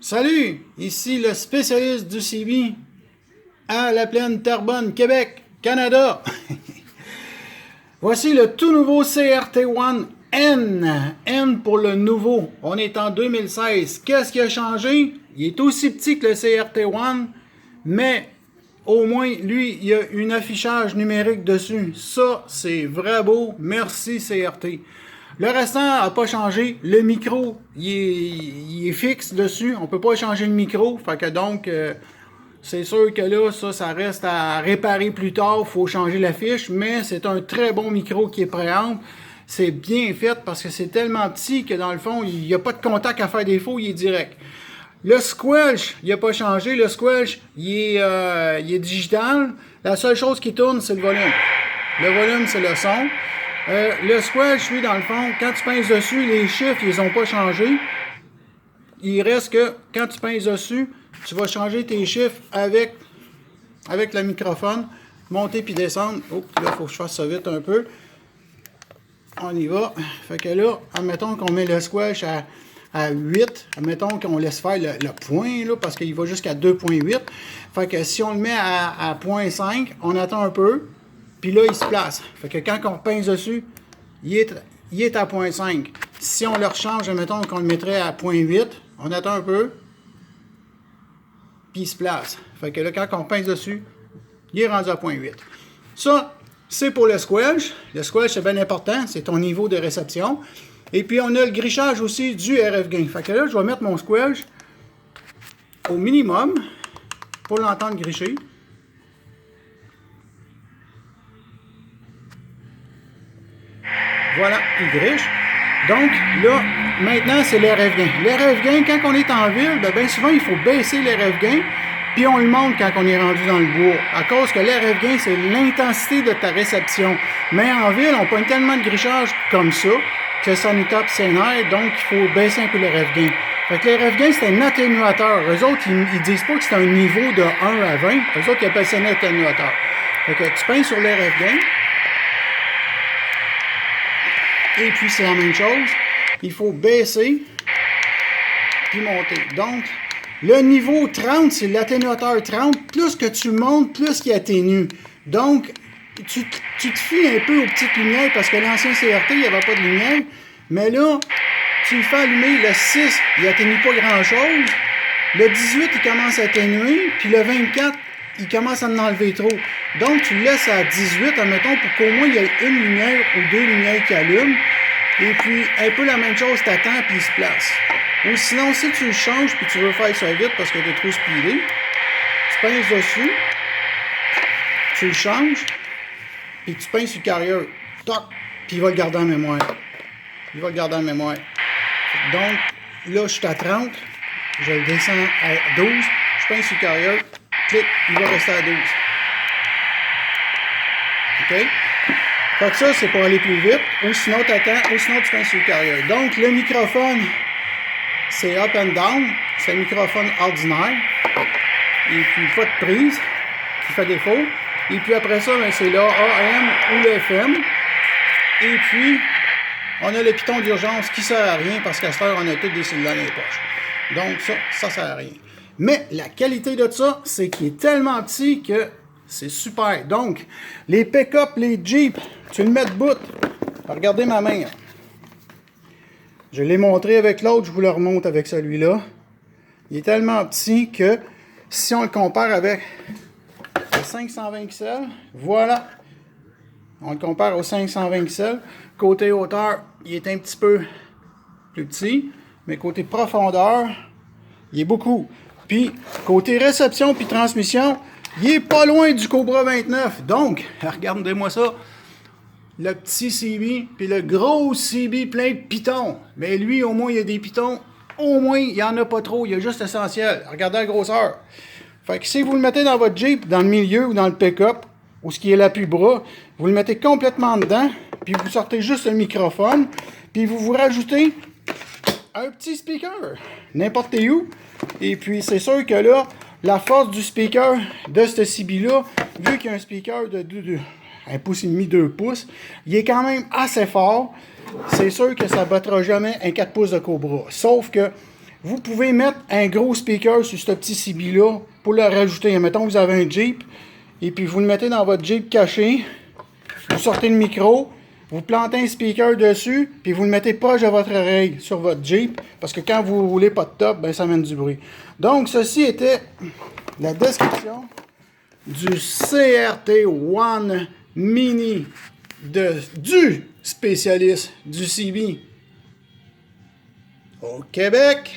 Salut, ici le spécialiste du CB à la plaine Terrebonne, Québec, Canada. Voici le tout nouveau CRT-1 N. N pour le nouveau. On est en 2016. Qu'est-ce qui a changé? Il est aussi petit que le CRT-1, mais au moins, lui, il y a un affichage numérique dessus. Ça, c'est vrai beau. Merci CRT. Le restant n'a pas changé. Le micro, il est fixe dessus. On ne peut pas changer le micro. Fait que donc, c'est sûr que là, ça reste à réparer plus tard. Il faut changer la fiche. Mais c'est un très bon micro qui est préample. C'est bien fait parce que c'est tellement petit que dans le fond, il n'y a pas de contact à faire défaut. Il est direct. Le squelch, il n'a pas changé. Le squelch, il est digital. La seule chose qui tourne, c'est le volume. Le volume, c'est le son. Le squelch, lui, dans le fond, quand tu pinces dessus, les chiffres, ils n'ont pas changé. Il reste que, quand tu pinces dessus, tu vas changer tes chiffres avec le microphone. Monter puis descendre. Oh, là, il faut que je fasse ça vite un peu. On y va. Fait que là, admettons qu'on met le squelch à 8. Admettons qu'on laisse faire le point, là, parce qu'il va jusqu'à 2.8. Fait que si on le met à 0.5, on attend un peu. Puis là, il se place. Fait que quand on pince dessus, il est à 0.5. Si on le rechange, admettons qu'on le mettrait à 0.8, on attend un peu. Puis il se place. Fait que là, quand on pince dessus, il est rendu à 0.8. Ça, c'est pour le squelch. Le squelch, c'est bien important. C'est ton niveau de réception. Et puis, on a le grichage aussi du RF gain. Fait que là, je vais mettre mon squelch au minimum pour l'entendre gricher. Voilà, il griche. Donc, là, maintenant, c'est l'RF gain. L'RF gain, quand on est en ville, bien souvent, il faut baisser l'RF gain, puis on le monte quand on est rendu dans le bois. À cause que l'RF gain, c'est l'intensité de ta réception. Mais en ville, on pointe tellement de grichage comme ça, que ça nous tape ses nerfs, donc il faut baisser un peu l'RF gain. Fait que l'RF gain, c'est un atténuateur. Eux autres, ils disent pas que c'est un niveau de 1 à 20. Eux autres, ils appellent ça un atténuateur. Fait que tu pinces sur l'RF gain. Et puis, c'est la même chose. Il faut baisser, puis monter. Donc, le niveau 30, c'est l'atténuateur 30. Plus que tu montes, plus qu'il atténue. Donc, tu te fies un peu aux petites lumières, parce que l'ancien CRT, il n'y avait pas de lumière. Mais là, tu le fais allumer. Le 6, il n'atténue pas grand-chose. Le 18, il commence à atténuer. Puis le 24, il commence à en enlever trop. Donc, tu le laisses à 18, admettons, pour qu'au moins il y ait une lumière ou deux lumières qui allument. Et puis, un peu la même chose, t'attends, puis il se place. Ou sinon, si tu le changes, puis tu veux faire ça vite parce que tu es trop speedé, tu pinces dessus, tu le changes, puis tu pinces sur le carrière. Toc! Puis il va le garder en mémoire. Il va le garder en mémoire. Donc, là, je suis à 30, je le descends à 12, je pince sur le carrière, clic, il va rester à 12. OK? Fait que ça, c'est pour aller plus vite. Ou sinon, tu attends, ou sinon, tu pinces sur le carrière. Donc, le microphone, c'est up and down. C'est un microphone ordinaire. Et puis, pas de prise qui fait défaut. Et puis, après ça, ben, c'est le AM ou le FM. Et puis, on a le piton d'urgence qui sert à rien parce qu'à cette heure, on a tous des cellulaires dans les poches. Donc, ça sert à rien. Mais la qualité de ça, c'est qu'il est tellement petit que c'est super. Donc, les pick-up, les Jeep, tu le mets debout. Regardez ma main. Je l'ai montré avec l'autre, je vous le remonte avec celui-là. Il est tellement petit que si on le compare avec le 520 XL, voilà. On le compare au 520 XL. Côté hauteur, il est un petit peu plus petit. Mais côté profondeur, il est beaucoup. Puis, côté réception puis transmission, il est pas loin du Cobra 29. Donc, regardez-moi ça. Le petit CB, puis le gros CB plein de pitons. Mais lui, au moins, il y a des pitons. Au moins, il n'y en a pas trop. Il y a juste l'essentiel. Regardez la grosseur. Fait que si vous le mettez dans votre Jeep, dans le milieu ou dans le pick-up, ou ce qui est l'appui-bras, vous le mettez complètement dedans, puis vous sortez juste le microphone, puis vous rajoutez un petit speaker, n'importe où. Et puis, c'est sûr que là, la force du speaker de ce CB-là, vu qu'il y a un speaker de 1,5 pouce, 2 pouces, il est quand même assez fort. C'est sûr que ça ne battra jamais un 4 pouces de Cobra. Sauf que vous pouvez mettre un gros speaker sur ce petit CB-là pour le rajouter. Mettons, vous avez un Jeep, et puis vous le mettez dans votre Jeep caché, vous sortez le micro, vous plantez un speaker dessus, puis vous le mettez proche de votre oreille sur votre Jeep, parce que quand vous roulez pas de top, ben ça mène du bruit. Donc, ceci était la description du CRT One Mini du spécialiste du CB au Québec.